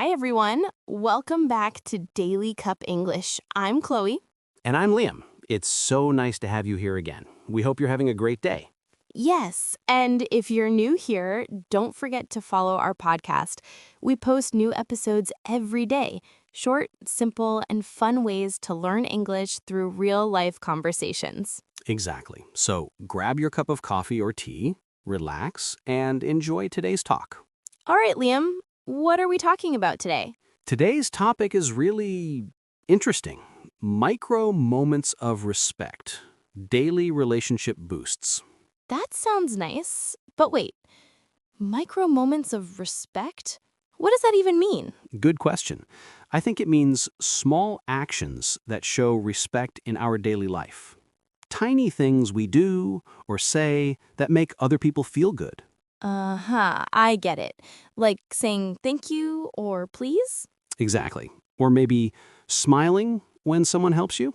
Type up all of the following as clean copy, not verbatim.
Hi, everyone. Welcome back to Daily Cup English. I'm Chloe. And I'm Liam. It's so nice to have you here again. We hope you're having a great day. Yes, and if you're new here, don't forget to follow our podcast. We post new episodes every day. Short, simple, and fun ways to learn English through real-life conversations. Exactly. So grab your cup of coffee or tea, relax, and enjoy today's talk. All right, Liam, what are we talking about today? Today's topic is really interesting. Micro moments of respect. Daily relationship boosts. That sounds nice. But wait, micro moments of respect? What does that even mean? Good question. I think it means small actions that show respect in our daily life. Tiny things we do or say that make other people feel good. Uh-huh, I get it. Like saying thank you or please? Exactly. Or maybe smiling when someone helps you.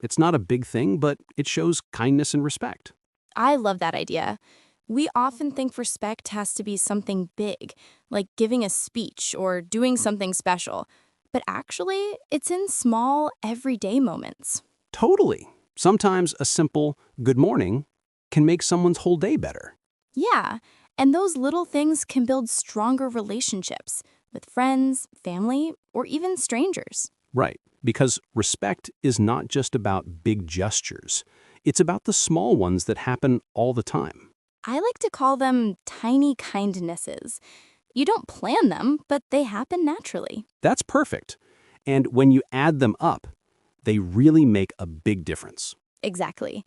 It's not a big thing, but it shows kindness and respect. I love that idea. We often think respect has to be something big, like giving a speech or doing something special. But actually, it's in small, everyday moments. Totally. Sometimes a simple good morning can make someone's whole day better. Yeah, and those little things can build stronger relationships with friends, family, or even strangers. Right. Because respect is not just about big gestures. It's about the small ones that happen all the time. I like to call them tiny kindnesses. You don't plan them, but they happen naturally. That's perfect. And when you add them up, they really make a big difference. Exactly.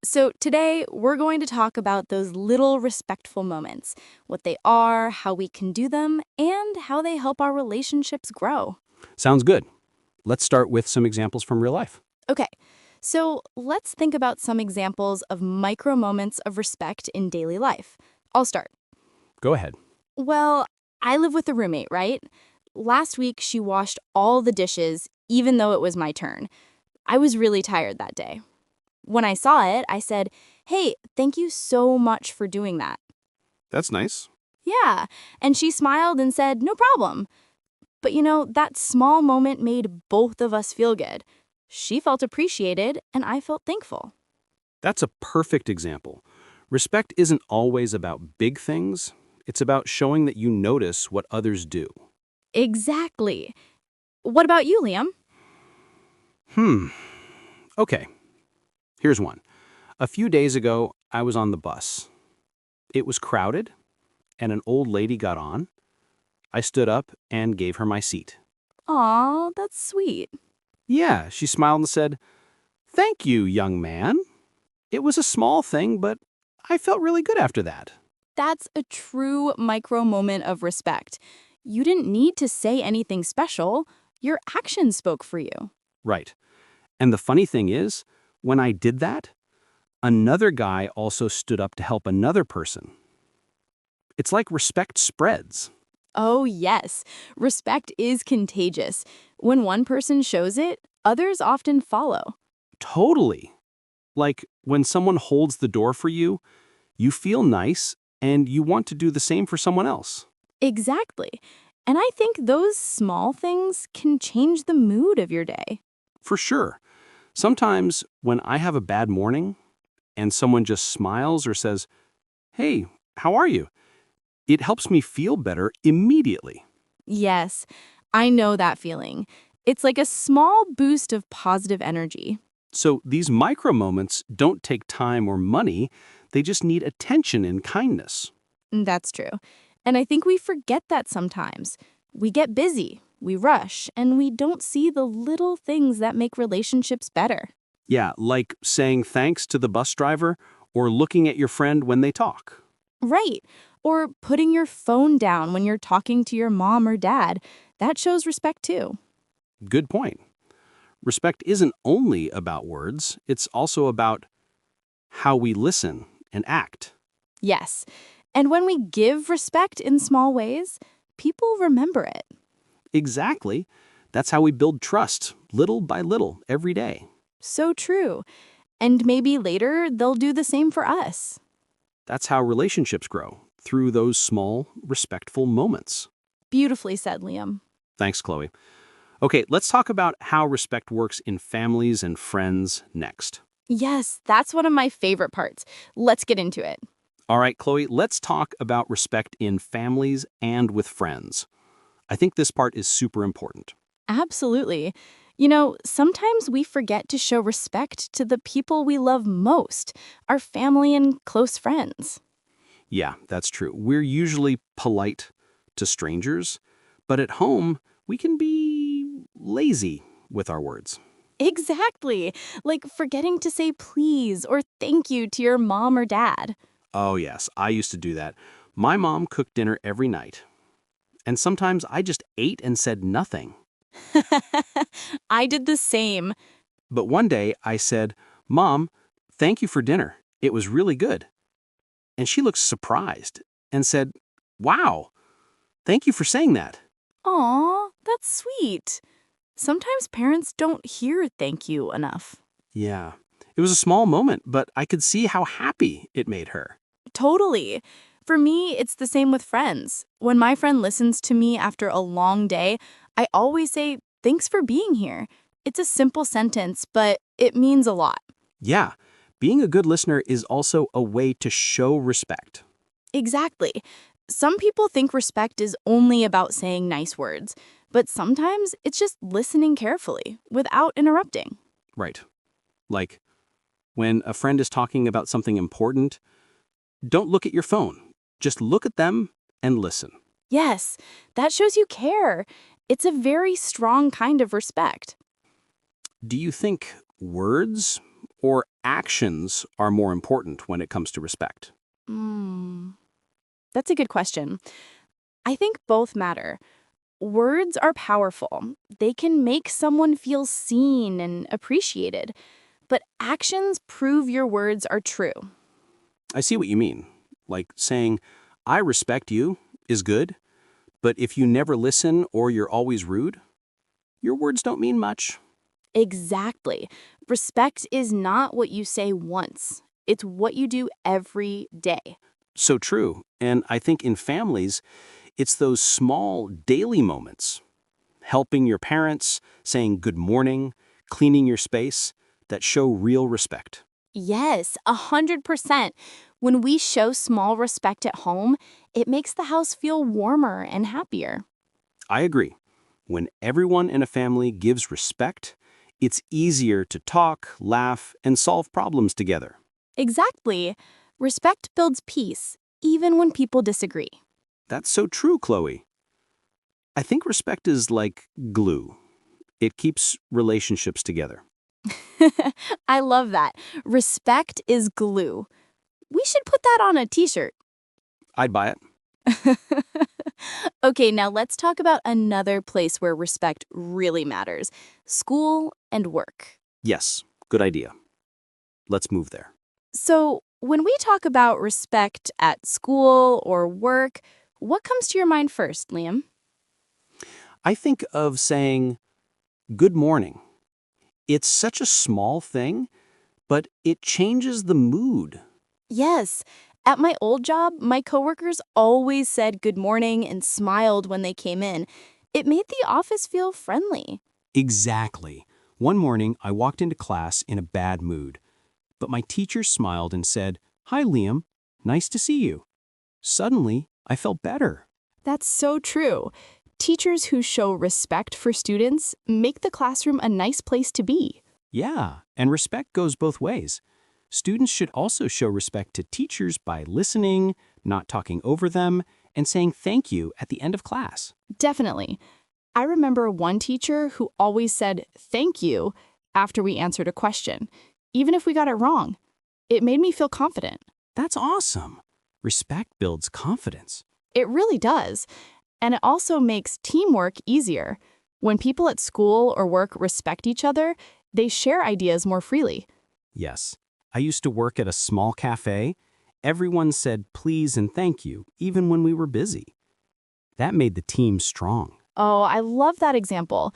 So today, we're going to talk about those little respectful moments, what they are, how we can do them, and how they help our relationships grow. Sounds good. Let's start with some examples from real life. Okay, so let's think about some examples of micro moments of respect in daily life. I'll start. Go ahead. Well, I live with a roommate, right? Last week, she washed all the dishes, even though it was my turn. I was really tired that day. When I saw it, I said, "Hey, thank you so much for doing that." That's nice. Yeah, and she smiled and said, "No problem." But that small moment made both of us feel good. She felt appreciated, and I felt thankful. That's a perfect example. Respect isn't always about big things. It's about showing that you notice what others do. Exactly. What about you, Liam? Okay, here's one. A few days ago, I was on the bus. It was crowded, and an old lady got on. I stood up and gave her my seat. Aw, that's sweet. Yeah, she smiled and said, "Thank you, young man." It was a small thing, but I felt really good after that. That's a true micro moment of respect. You didn't need to say anything special. Your actions spoke for you. Right. And the funny thing is, when I did that, another guy also stood up to help another person. It's like respect spreads. Oh, yes. Respect is contagious. When one person shows it, others often follow. Totally. Like when someone holds the door for you, you feel nice and you want to do the same for someone else. Exactly. And I think those small things can change the mood of your day. For sure. Sometimes when I have a bad morning and someone just smiles or says, "Hey, how are you?" it helps me feel better immediately. Yes, I know that feeling. It's like a small boost of positive energy. So these micro moments don't take time or money, they just need attention and kindness. That's true. And I think we forget that sometimes. We get busy, we rush, and we don't see the little things that make relationships better. Yeah, like saying thanks to the bus driver or looking at your friend when they talk. Right. Or putting your phone down when you're talking to your mom or dad. That shows respect too. Good point. Respect isn't only about words, it's also about how we listen and act. Yes. And when we give respect in small ways, people remember it. Exactly. That's how we build trust, little by little, every day. So true. And maybe later they'll do the same for us. That's how relationships grow, through those small, respectful moments. Beautifully said, Liam. Thanks, Chloe. Okay, let's talk about how respect works in families and friends next. Yes, that's one of my favorite parts. Let's get into it. All right, Chloe, let's talk about respect in families and with friends. I think this part is super important. Absolutely. Sometimes we forget to show respect to the people we love most, our family and close friends. Yeah, that's true. We're usually polite to strangers, but at home, we can be lazy with our words. Exactly. Like forgetting to say please or thank you to your mom or dad. Oh, yes, I used to do that. My mom cooked dinner every night, and sometimes I just ate and said nothing. I did the same. But one day I said, Mom, thank you for dinner. It was really good. And she looked surprised and said, Wow, thank you for saying that. Aw, that's sweet. Sometimes parents don't hear thank you enough. Yeah, it was a small moment, but I could see how happy it made her. Totally. For me, it's the same with friends. When my friend listens to me after a long day, I always say, thanks for being here. It's a simple sentence, but it means a lot. Yeah, being a good listener is also a way to show respect. Exactly. Some people think respect is only about saying nice words, but sometimes it's just listening carefully without interrupting. Right. Like when a friend is talking about something important, don't look at your phone. Just look at them and listen. Yes, that shows you care. It's a very strong kind of respect. Do you think words or actions are more important when it comes to respect? Hmm. That's a good question. I think both matter. Words are powerful. They can make someone feel seen and appreciated, but actions prove your words are true. I see what you mean. Like saying, I respect you is good, but if you never listen or you're always rude, your words don't mean much. Exactly. Respect is not what you say once, it's what you do every day. So true. And I think in families, it's those small daily moments, helping your parents, saying good morning, cleaning your space, that show real respect. Yes, 100%. When we show small respect at home, it makes the house feel warmer and happier. I agree. When everyone in a family gives respect, it's easier to talk, laugh, and solve problems together. Exactly. Respect builds peace, even when people disagree. That's so true, Chloe. I think respect is like glue. It keeps relationships together. I love that. Respect is glue. We should put that on a t shirt. I'd buy it. Okay, now let's talk about another place where respect really matters: school and work. Yes, good idea. Let's move there. So, when we talk about respect at school or work, what comes to your mind first, Liam? I think of saying good morning. It's such a small thing, but it changes the mood. Yes. At my old job, my coworkers always said good morning and smiled when they came in. It made the office feel friendly. Exactly. One morning, I walked into class in a bad mood, but my teacher smiled and said, Hi, Liam. Nice to see you. Suddenly, I felt better. That's so true. Teachers who show respect for students make the classroom a nice place to be. Yeah, and respect goes both ways. Students should also show respect to teachers by listening, not talking over them, and saying thank you at the end of class. Definitely. I remember one teacher who always said thank you after we answered a question, even if we got it wrong. It made me feel confident. That's awesome. Respect builds confidence. It really does. And it also makes teamwork easier. When people at school or work respect each other, they share ideas more freely. Yes. I used to work at a small cafe. Everyone said please and thank you, even when we were busy. That made the team strong. Oh, I love that example.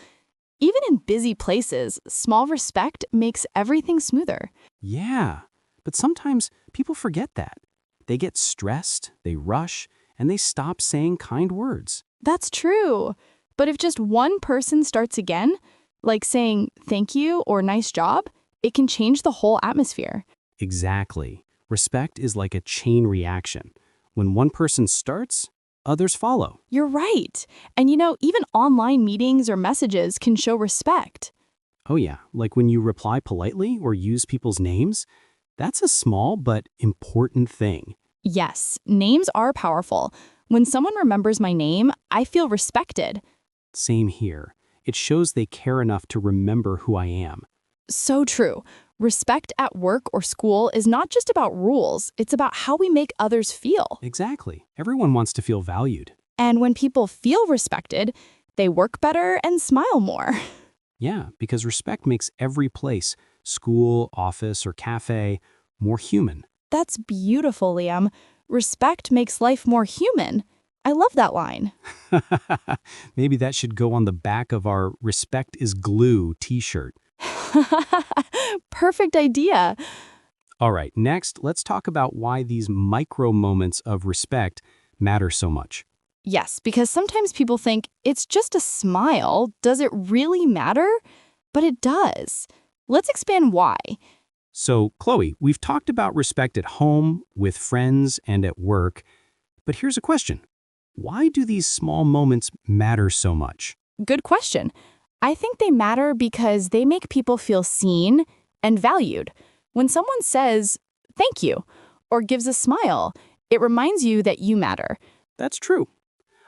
Even in busy places, small respect makes everything smoother. Yeah, but sometimes people forget that. They get stressed, they rush, and they stop saying kind words. That's true. But if just one person starts again, like saying thank you or nice job, it can change the whole atmosphere. Exactly. Respect is like a chain reaction. When one person starts, others follow. You're right. And even online meetings or messages can show respect. Oh yeah, like when you reply politely or use people's names, that's a small but important thing. Yes, names are powerful. When someone remembers my name, I feel respected. Same here. It shows they care enough to remember who I am. So true. Respect at work or school is not just about rules, it's about how we make others feel. Exactly. Everyone wants to feel valued. And when people feel respected, they work better and smile more. Yeah, because respect makes every place, school, office, or cafe, more human. That's beautiful, Liam. Respect makes life more human. I love that line. Maybe that should go on the back of our Respect is Glue t-shirt. Perfect idea. All right, next, let's talk about why these micro moments of respect matter so much. Yes, because sometimes people think it's just a smile. Does it really matter? But it does. Let's expand why. So, Chloe, we've talked about respect at home, with friends, and at work. But here's a question. Why do these small moments matter so much? Good question. I think they matter because they make people feel seen and valued. When someone says, thank you, or gives a smile, it reminds you that you matter. That's true.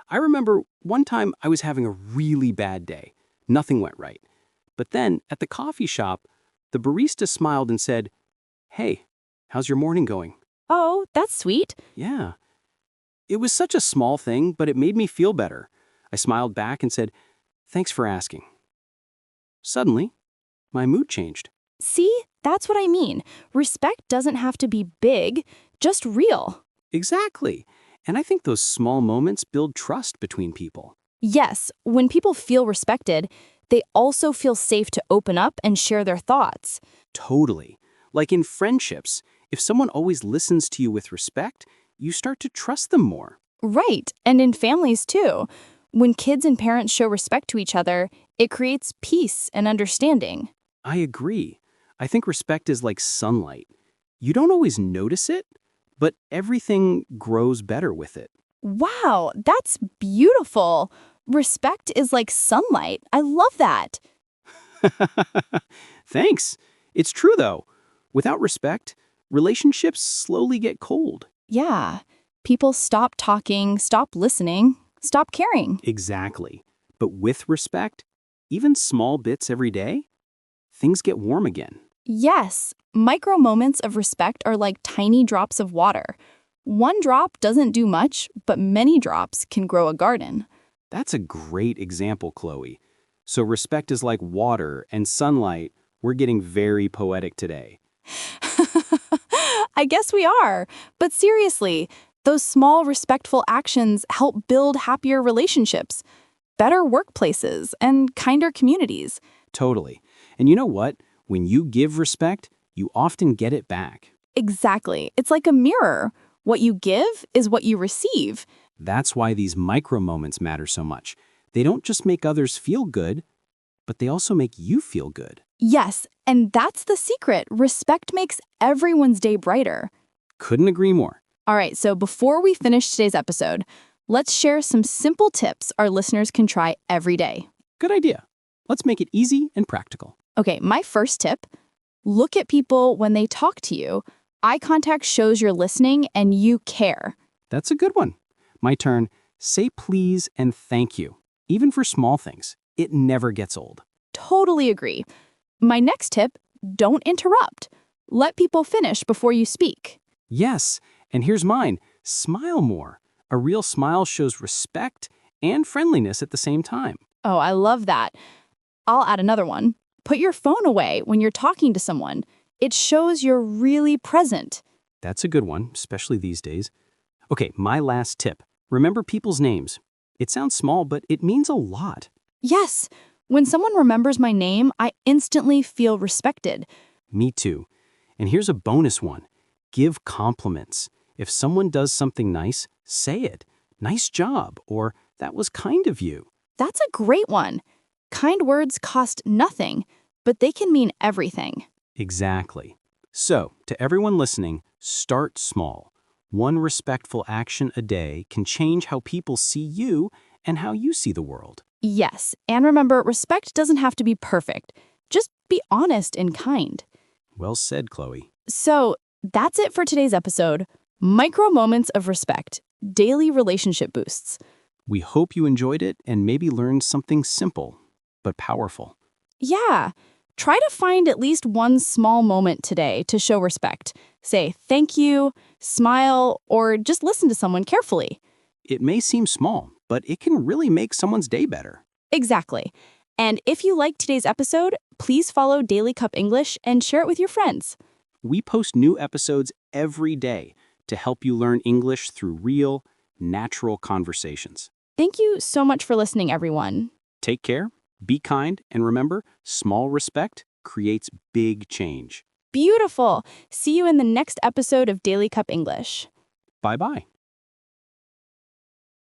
I remember one time I was having a really bad day. Nothing went right. But then, at the coffee shop, the barista smiled and said, "Hey, how's your morning going?" Oh, that's sweet. Yeah. It was such a small thing, but it made me feel better. I smiled back and said, "Thanks for asking." Suddenly, my mood changed. See, that's what I mean. Respect doesn't have to be big, just real. Exactly. And I think those small moments build trust between people. Yes, when people feel respected, they also feel safe to open up and share their thoughts. Totally. Like in friendships, if someone always listens to you with respect, you start to trust them more. Right, and in families too. When kids and parents show respect to each other, it creates peace and understanding. I agree. I think respect is like sunlight. You don't always notice it, but everything grows better with it. Wow, that's beautiful. Respect is like sunlight. I love that. Thanks. It's true, though. Without respect, relationships slowly get cold. Yeah, people stop talking, stop listening, stop caring. Exactly. But with respect, even small bits every day, things get warm again. Yes, micro moments of respect are like tiny drops of water. One drop doesn't do much, but many drops can grow a garden. That's a great example, Chloe. So respect is like water and sunlight. We're getting very poetic today. I guess we are. But seriously, those small respectful actions help build happier relationships, better workplaces, and kinder communities. Totally. And you know what? When you give respect, you often get it back. Exactly. It's like a mirror. What you give is what you receive. That's why these micro moments matter so much. They don't just make others feel good, but they also make you feel good. Yes, and that's the secret. Respect makes everyone's day brighter. Couldn't agree more. All right, so before we finish today's episode, let's share some simple tips our listeners can try every day. Good idea. Let's make it easy and practical. Okay, my first tip, look at people when they talk to you. Eye contact shows you're listening and you care. That's a good one. My turn. Say please and thank you. Even for small things, it never gets old. Totally agree. My next tip, don't interrupt. Let people finish before you speak. Yes, and here's mine. Smile more. A real smile shows respect and friendliness at the same time. Oh, I love that. I'll add another one. Put your phone away when you're talking to someone. It shows you're really present. That's a good one, especially these days. Okay, my last tip. Remember people's names. It sounds small, but it means a lot. Yes, when someone remembers my name, I instantly feel respected. Me too. And here's a bonus one. Give compliments. If someone does something nice, say it. Nice job, or that was kind of you. That's a great one. Kind words cost nothing, but they can mean everything. Exactly. So, to everyone listening, start small. One respectful action a day can change how people see you and how you see the world. Yes, and remember, respect doesn't have to be perfect. Just be honest and kind. Well said, Chloe. So, that's it for today's episode. Micro moments of respect, daily relationship boosts. We hope you enjoyed it and maybe learned something simple but powerful. Yeah, try to find at least one small moment today to show respect. Say thank you, smile, or just listen to someone carefully. It may seem small, but it can really make someone's day better. Exactly. And if you liked today's episode, please follow Daily Cup English and share it with your friends. We post new episodes every day to help you learn English through real, natural conversations. Thank you so much for listening, everyone. Take care, be kind, and remember, small respect creates big change. Beautiful. See you in the next episode of Daily Cup English. Bye-bye.